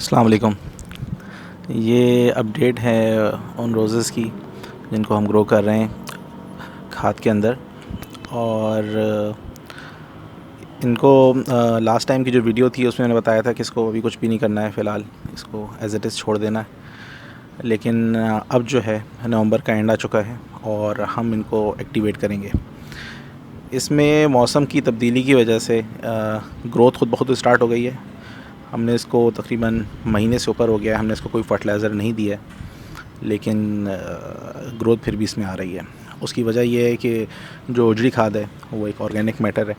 अस्सलाम वालेकुम। ये अपडेट है उन रोज़ेस की जिनको हम ग्रो कर रहे हैं खाद के अंदर। और इनको लास्ट टाइम की जो वीडियो थी उसमें मैंने बताया था कि इसको अभी कुछ भी नहीं करना है, फ़िलहाल इसको एज़ इट इज़ छोड़ देना है। लेकिन अब जो है नवंबर का एंड आ चुका है और हम इनको एक्टिवेट करेंगे। इसमें मौसम की तब्दीली की वजह से ग्रोथ खुद ब खुद स्टार्ट हो गई है। हमने इसको तकरीबन महीने से ऊपर हो गया है, हमने इसको कोई फर्टिलाइज़र नहीं दिया है, लेकिन ग्रोथ फिर भी इसमें आ रही है। उसकी वजह यह है कि जो उजड़ी खाद है वो एक ऑर्गेनिक मैटर है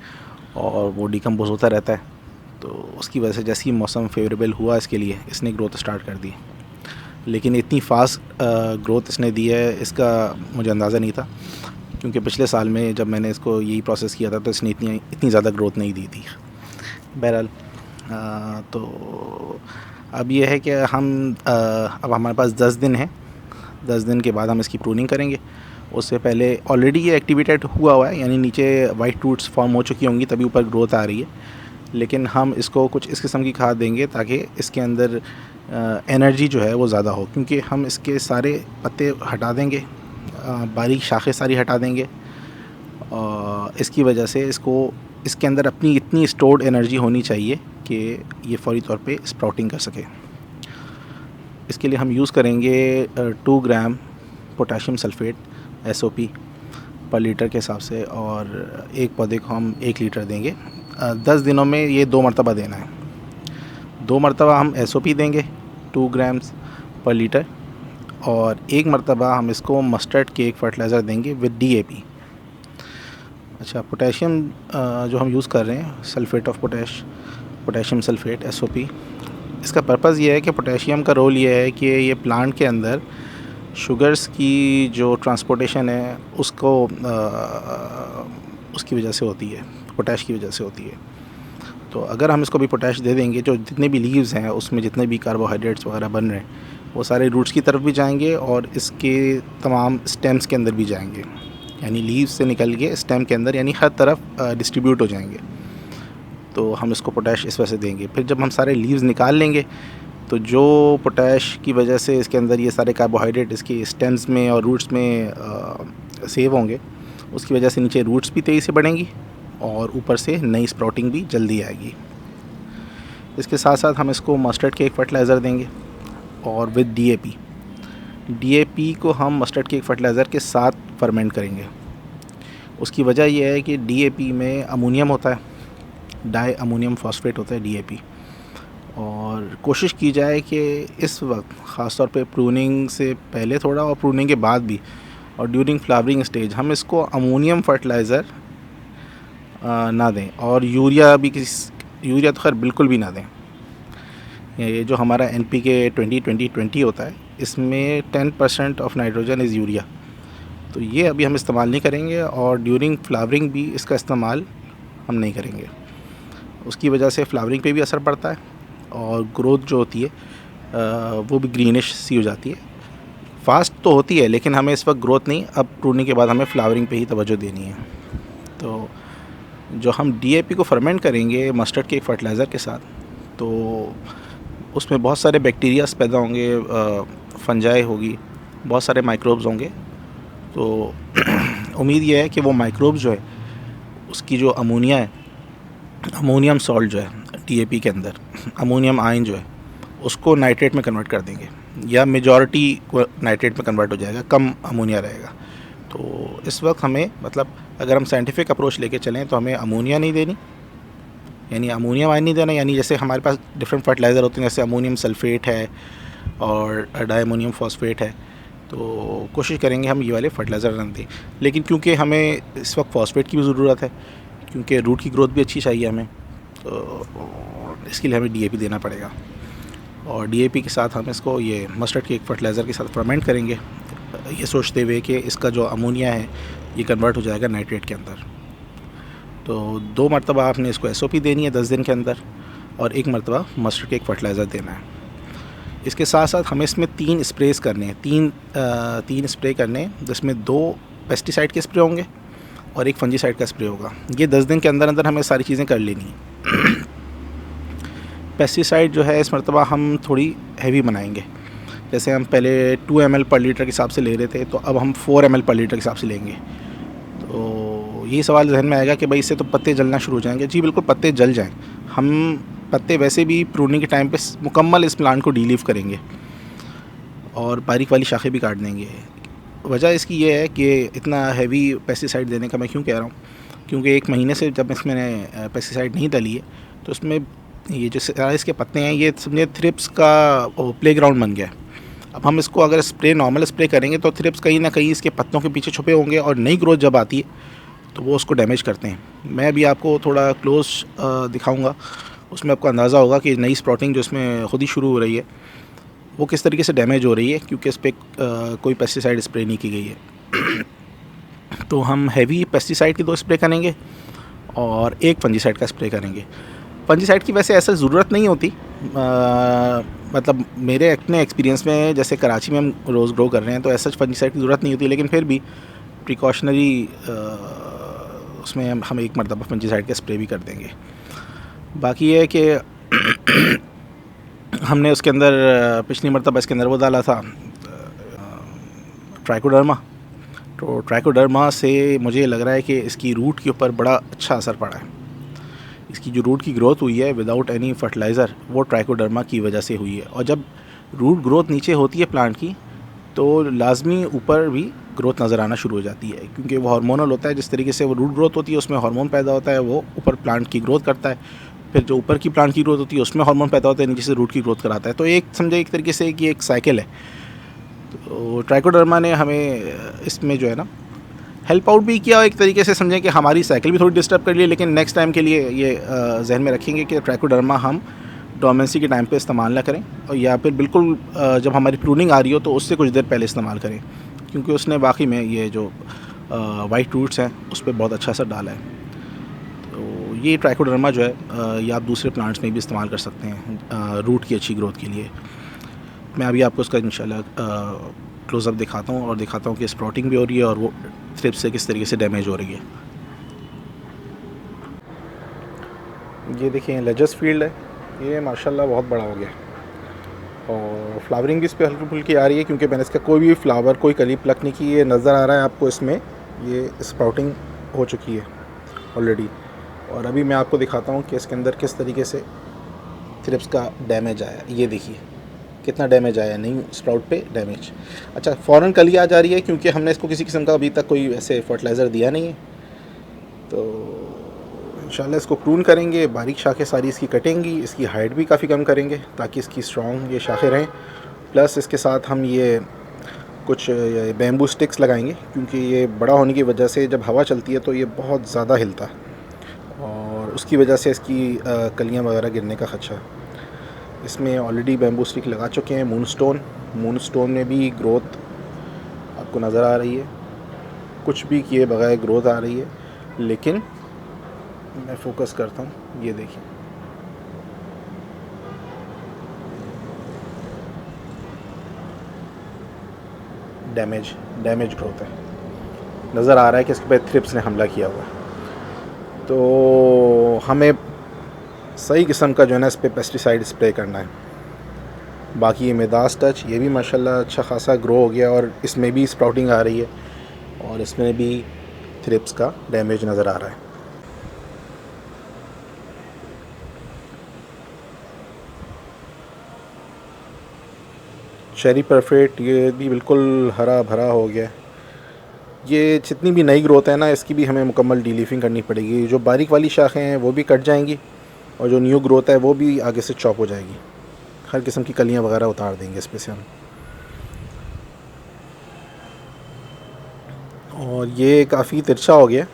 और वो डिकम्पोज होता रहता है, तो उसकी वजह से जैसे ही मौसम फेवरेबल हुआ इसके लिए इसने ग्रोथ स्टार्ट कर दी। लेकिन इतनी फ़ास्ट ग्रोथ इसने दी है इसका मुझे अंदाज़ा नहीं था, क्योंकि पिछले साल में जब मैंने इसको यही प्रोसेस किया था तो इसने इतनी ज़्यादा ग्रोथ नहीं दी थी। बहरहाल तो अब ये है कि अब हमारे पास 10 दिन है। 10 दिन के बाद हम इसकी प्रूनिंग करेंगे। उससे पहले ऑलरेडी ये एक्टिवेटेड हुआ है, यानी नीचे वाइट रूट्स फॉर्म हो चुकी होंगी, तभी ऊपर ग्रोथ आ रही है। लेकिन हम इसको कुछ इस किस्म की खाद देंगे ताकि इसके अंदर एनर्जी जो है वो ज़्यादा हो, क्योंकि हम इसके सारे पत्ते हटा देंगे, बारीक शाखें सारी हटा देंगे। और इसकी वजह से इसके अंदर अपनी इतनी स्टोर्ड एनर्जी होनी चाहिए कि ये फौरी तौर पे स्प्राउटिंग कर सके। इसके लिए हम यूज़ करेंगे 2 ग्राम पोटेशियम सल्फ़ेट SOP पर लीटर के हिसाब से, और एक पौधे को हम 1 लीटर देंगे। 10 दिनों में ये 2 मरतबा देना है। 2 मरतबा हम SOP देंगे 2 ग्राम्स पर लीटर, और 1 मरतबा हम इसको मस्टर्ड केक फर्टिलाइज़र देंगे विद DAP। अच्छा, पोटेशियम जो हम यूज़ कर रहे हैं sulphate of potassium sulphate SOP, इसका पर्पज़ ये है कि पोटेशियम का रोल ये है कि ये प्लांट के अंदर शुगर्स की जो ट्रांसपोर्टेशन है उसको उसकी वजह से होती है, पोटैश की वजह से होती है। तो अगर हम इसको भी पोटैश दे देंगे, जो जितने भी लीव्स हैं उसमें जितने भी कार्बोहाइड्रेट्स वगैरह बन रहे हैं वो सारे रूट्स की तरफ भी जाएंगे और इसके तमाम स्टेम्स के अंदर भी जाएंगे, यानी लीव्स से निकल के स्टेम के अंदर, यानी हर तरफ डिस्ट्रीब्यूट हो जाएंगे। तो हम इसको पोटैश इस वजह से देंगे। फिर जब हम सारे लीव्स निकाल लेंगे तो जो पोटैश की वजह से इसके अंदर ये सारे कार्बोहाइड्रेट इसके स्टेम्स में और रूट्स में सेव होंगे, उसकी वजह से नीचे रूट्स भी तेज़ी से बढ़ेंगी और ऊपर से नई स्प्राउटिंग भी जल्दी आएगी। इसके साथ साथ हम इसको मस्टर्ड केक फर्टिलाइज़र देंगे और विद DAP को हम मस्टर्ड केक फर्टिलाइज़र के साथ फर्मेंट करेंगे। उसकी वजह यह है कि DAP में अमोनियम होता है, डाई अमोनियम फॉस्फेट होता है DAP, और कोशिश की जाए कि इस वक्त ख़ास तौर पे प्रूनिंग से पहले थोड़ा और प्रूनिंग के बाद भी और ड्यूरिंग फ्लावरिंग स्टेज हम इसको अमोनियम फर्टिलाइज़र ना दें, और यूरिया तो खैर बिल्कुल भी ना दें। ये जो हमारा NPK 20-20-20 होता है, इसमें 10% ऑफ नाइट्रोजन इज़ यूरिया, तो ये अभी हम इस्तेमाल नहीं करेंगे और ड्यूरिंग फ्लावरिंग भी इसका इस्तेमाल हम नहीं करेंगे। उसकी वजह से फ्लावरिंग पे भी असर पड़ता है और ग्रोथ जो होती है वो भी ग्रीनिश सी हो जाती है। फास्ट तो होती है लेकिन हमें इस वक्त ग्रोथ नहीं, अब प्रूनिंग के बाद हमें फ्लावरिंग पे ही तवज्जो देनी है। तो जो हम DAP को फर्मेंट करेंगे मस्टर्ड केक फर्टिलाइज़र के साथ, तो उसमें बहुत सारे बैक्टीरियाज पैदा होंगे, फंजाई होगी, बहुत सारे माइक्रोब्स होंगे। तो उम्मीद ये है कि वो माइक्रोब्स जो है उसकी जो अमोनिया है, अमोनियम सॉल्ट जो है DAP के अंदर, अमोनियम आयन जो है उसको नाइट्रेट में कन्वर्ट कर देंगे, या मेजॉरिटी को नाइट्रेट में कन्वर्ट हो जाएगा, कम अमोनिया रहेगा। तो इस वक्त हमें, मतलब अगर हम साइंटिफिक अप्रोच लेके चलें तो हमें अमोनिया नहीं देनी, यानी अमोनियम आयन नहीं देना, यानी जैसे हमारे पास डिफरेंट फर्टिलाइज़र होते हैं, जैसे अमोनियम सल्फ़ेट है और डायमोनियम फॉस्फेट है, तो कोशिश करेंगे हम ये वाले फर्टिलाइज़र न दें। लेकिन क्योंकि हमें इस वक्त फॉस्फेट की भी ज़रूरत है, क्योंकि रूट की ग्रोथ भी अच्छी चाहिए हमें, तो इसके लिए हमें DAP देना पड़ेगा। और DAP के साथ हम इसको ये मस्टर्ड केक फर्टिलाइज़र के साथ फर्मेंट करेंगे, ये सोचते हुए कि इसका जो अमोनिया है ये कन्वर्ट हो जाएगा नाइट्रेट के अंदर। तो 2 मरतबा आपने इसको SOP देनी है 10 दिन के अंदर, और 1 मरतबा मस्टर्ड केक फर्टिलाइज़र देना है। इसके साथ साथ हमें इसमें 3 स्प्रेज करने हैं, 3 स्प्रे करने हैं, जिसमें 2 पेस्टिसाइड के स्प्रे होंगे और 1 फंजीसाइड का स्प्रे होगा। ये 10 दिन के अंदर अंदर हमें सारी चीज़ें कर लेनी है। पेस्टिसाइड जो है इस मरतबा हम थोड़ी हैवी बनाएंगे। जैसे हम पहले 2 ml पर लीटर के हिसाब से ले रहे थे, तो अब हम 4 ml पर लीटर के हिसाब से लेंगे। तो ये सवाल जहन में आएगा कि भाई इससे तो पत्ते जलना शुरू हो जाएंगे। जी बिल्कुल, पत्ते जल जाएँ। हम पत्ते वैसे भी प्रूनिंग के टाइम पे मुकम्मल इस प्लांट को डीलीव करेंगे और बारीक वाली शाखें भी काट देंगे। वजह इसकी ये है कि इतना हैवी पेस्टिसाइड देने का मैं क्यों कह रहा हूँ, क्योंकि 1 महीने से जब इसमें पेस्टिसाइड नहीं डाली है तो इसमें ये जो सारे इसके पत्ते हैं ये समझे थ्रिप्स का प्लेग्राउंड बन गया है। अब हम इसको अगर नॉर्मल स्प्रे करेंगे तो थ्रिप्स कहीं ना कहीं इसके पत्तों के पीछे छुपे होंगे और नई ग्रोथ जब आती है तो वो उसको डैमेज करते हैं। मैं अभी आपको थोड़ा क्लोज दिखाऊंगा, उसमें आपको अंदाज़ा होगा कि नई स्प्रॉटिंग जो इसमें खुद ही शुरू हो रही है वो किस तरीके से डैमेज हो रही है, क्योंकि इस पर कोई पेस्टिसाइड स्प्रे नहीं की गई है। तो हम हैवी पेस्टिसाइड की 2 स्प्रे करेंगे और 1 फंजीसाइड का स्प्रे करेंगे। फंजीसाइड की वैसे ऐसा ज़रूरत नहीं होती, मतलब मेरे अपने एक्सपीरियंस में, जैसे कराची में हम रोज़ ग्रो कर रहे हैं तो ऐसा फंजीसाइड की ज़रूरत नहीं होती, लेकिन फिर भी प्रिकॉशनरी उसमें हम 1 मरतबा फंजीसाइड का स्प्रे भी कर देंगे। बाकी ये है कि हमने उसके अंदर पिछली मरतबा इसके अंदर वो डाला था ट्राइकोडर्मा। तो ट्राइकोडर्मा से मुझे लग रहा है कि इसकी रूट के ऊपर बड़ा अच्छा असर पड़ा है। इसकी जो रूट की ग्रोथ हुई है विदाउट एनी फर्टिलाइज़र, वो ट्राइकोडर्मा की वजह से हुई है। और जब रूट ग्रोथ नीचे होती है प्लांट की तो लाजमी ऊपर भी ग्रोथ नज़र आना शुरू हो जाती है, क्योंकि वो हार्मोनल होता है। जिस तरीके से वो रूट ग्रोथ होती है उसमें हार्मोन पैदा होता है, वो ऊपर प्लांट की ग्रोथ करता है। फिर जो ऊपर की प्लांट की ग्रोथ होती है उसमें हार्मोन पैदा होता है, नीचे से रूट की ग्रोथ कराता है। तो एक समझे एक तरीके से कि एक साइकिल है। तो ट्राइकोडर्मा ने हमें इसमें जो है ना हेल्प आउट भी किया, एक तरीके से समझें कि हमारी साइकिल भी थोड़ी डिस्टर्ब कर ली। लेकिन नेक्स्ट टाइम के लिए ये जहन में रखेंगे कि ट्राइकोडर्मा हम डोमेंसी के टाइम पे इस्तेमाल ना करें, और या फिर बिल्कुल जब हमारी प्रूनिंग आ रही हो तो उससे कुछ देर पहले इस्तेमाल करें, क्योंकि उसने वाकई में ये जो वाइट रूट्स हैं उस पर बहुत अच्छा असर डाला है। तो ये ट्राइकोडर्मा जो है ये आप दूसरे प्लांट्स में भी इस्तेमाल कर सकते हैं रूट की अच्छी ग्रोथ के लिए। मैं अभी आपको उसका इंशाल्लाह क्लोज़अप दिखाता हूँ और दिखाता हूँ कि स्प्रॉटिंग भी हो रही है और वो थ्रिप्स से किस तरीके से डैमेज हो रही है। ये देखिए लेजस फील्ड है, ये माशाल्लाह बहुत बड़ा हो गया और फ्लावरिंग भी इस पर हल्की फुल्की आ रही है, क्योंकि मैंने इसका कोई भी फ्लावर कोई कली प्लक नहीं की। ये नज़र आ रहा है आपको, इसमें ये स्प्राउटिंग हो चुकी है ऑलरेडी। और अभी मैं आपको दिखाता हूँ कि इसके अंदर किस तरीके से थ्रिप्स का डैमेज आया। ये देखिए कितना डैमेज आया, नहीं स्प्राउट पे डैमेज। अच्छा, फ़ौरन कली आ जा रही है क्योंकि हमने इसको किसी किस्म का अभी तक कोई ऐसे फर्टिलाइज़र दिया नहीं है। तो इंशाल्लाह इसको प्रून करेंगे, बारीक शाखें सारी इसकी कटेंगी, इसकी हाइट भी काफ़ी कम करेंगे ताकि इसकी स्ट्रॉन्ग ये शाखें रहें। प्लस इसके साथ हम ये कुछ बैम्बू स्टिक्स लगाएंगे, क्योंकि ये बड़ा होने की वजह से जब हवा चलती है तो ये बहुत ज़्यादा हिलता है और उसकी वजह से इसकी कलियाँ वगैरह गिरने का ख़दशा। इसमें ऑलरेडी बैम्बू स्टिक लगा चुके हैं। मूनस्टोन में भी ग्रोथ आपको नज़र आ रही है, कुछ भी किए बगैर ग्रोथ आ रही है। लेकिन मैं फोकस करता हूँ, ये देखिए डैमेज ग्रोथ है, नज़र आ रहा है कि इसके पे थ्रिप्स ने हमला किया हुआ है। तो हमें सही किस्म का जो है ना इस पर पेस्टिसाइड स्प्रे करना है। बाकी ये मेदास टच, ये भी माशाल्लाह अच्छा खासा ग्रो हो गया और इसमें भी स्प्राउटिंग आ रही है और इसमें भी थ्रिप्स का डैमेज नज़र आ रहा है। चेरी परफेक्ट, ये भी बिल्कुल हरा भरा हो गया। ये जितनी भी नई ग्रोथ है ना इसकी भी हमें मुकम्मल डीलीफिंग करनी पड़ेगी। जो बारीक वाली शाखें हैं वो भी कट जाएंगी और जो न्यू ग्रोथ है वो भी आगे से चॉप हो जाएगी। हर किस्म की कलियां वगैरह उतार देंगे इस पे से हम। और ये काफ़ी तिरछा हो गया,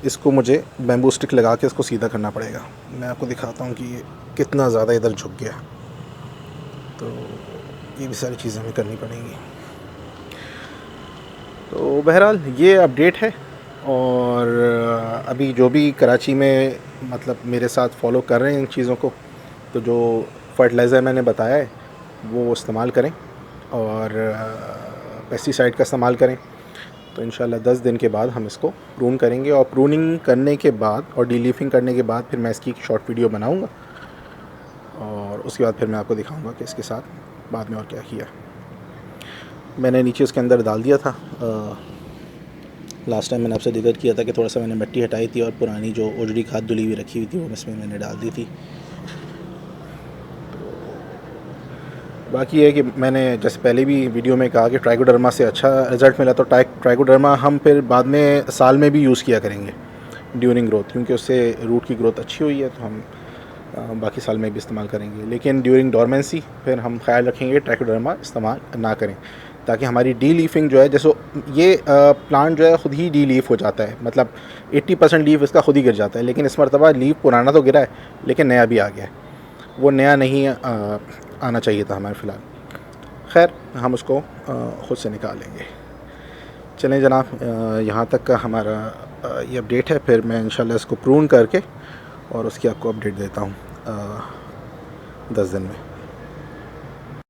इसको मुझे बैम्बू स्टिक लगा के इसको सीधा करना पड़ेगा। मैं आपको दिखाता हूँ कि ये कितना ज़्यादा इधर झुक गया। तो ये भी सारी चीज़ें हमें करनी पड़ेंगी। तो बहरहाल ये अपडेट है। और अभी जो भी कराची में मतलब मेरे साथ फॉलो कर रहे हैं इन चीज़ों को, तो जो फर्टिलाइज़र मैंने बताया है वो इस्तेमाल करें और पेस्टिसाइड का इस्तेमाल करें। तो इंशाल्लाह 10 दिन के बाद हम इसको प्रून करेंगे और प्रूनिंग करने के बाद और डीलीफिंग करने के बाद फिर मैं इसकी एक शॉर्ट वीडियो बनाऊंगा उसके बाद फिर मैं आपको दिखाऊंगा कि इसके साथ बाद में और क्या किया। मैंने नीचे उसके अंदर डाल दिया था, लास्ट टाइम मैंने आपसे जिक्र किया था कि थोड़ा सा मैंने मिट्टी हटाई थी और पुरानी जो ओजड़ी खाद धुली हुई रखी हुई थी वो इसमें मैंने डाल दी थी। बाकी है कि मैंने जैसे पहले भी वीडियो में कहा कि ट्राइकोडर्मा से अच्छा रिज़ल्ट मिला, तो ट्राइकोडर्मा हम फिर बाद में साल में भी यूज़ किया करेंगे ड्यूरिंग ग्रोथ, क्योंकि उससे रूट की ग्रोथ अच्छी हुई है, तो हम बाकी साल में भी इस्तेमाल करेंगे। लेकिन ड्यूरिंग डोरमेंसी फिर हम ख्याल रखेंगे ट्राइकोडर्मा इस्तेमाल ना करें, ताकि हमारी डी लीफिंग जो है, जैसे ये प्लांट जो है ख़ुद ही डी लीफ हो जाता है, मतलब 80% लीफ इसका खुद ही गिर जाता है। लेकिन इस मरतबा लीफ पुराना तो गिरा है लेकिन नया भी आ गया है, वो नया नहीं आना चाहिए था हमारे फ़िलहाल। खैर हम उसको ख़ुद से निकाल लेंगे। चलें जनाब, यहाँ तक का हमारा ये अपडेट है। फिर मैं इंशाल्लाह इसको प्रून करके और उसकी आपको अपडेट देता हूँ 10 दिन में।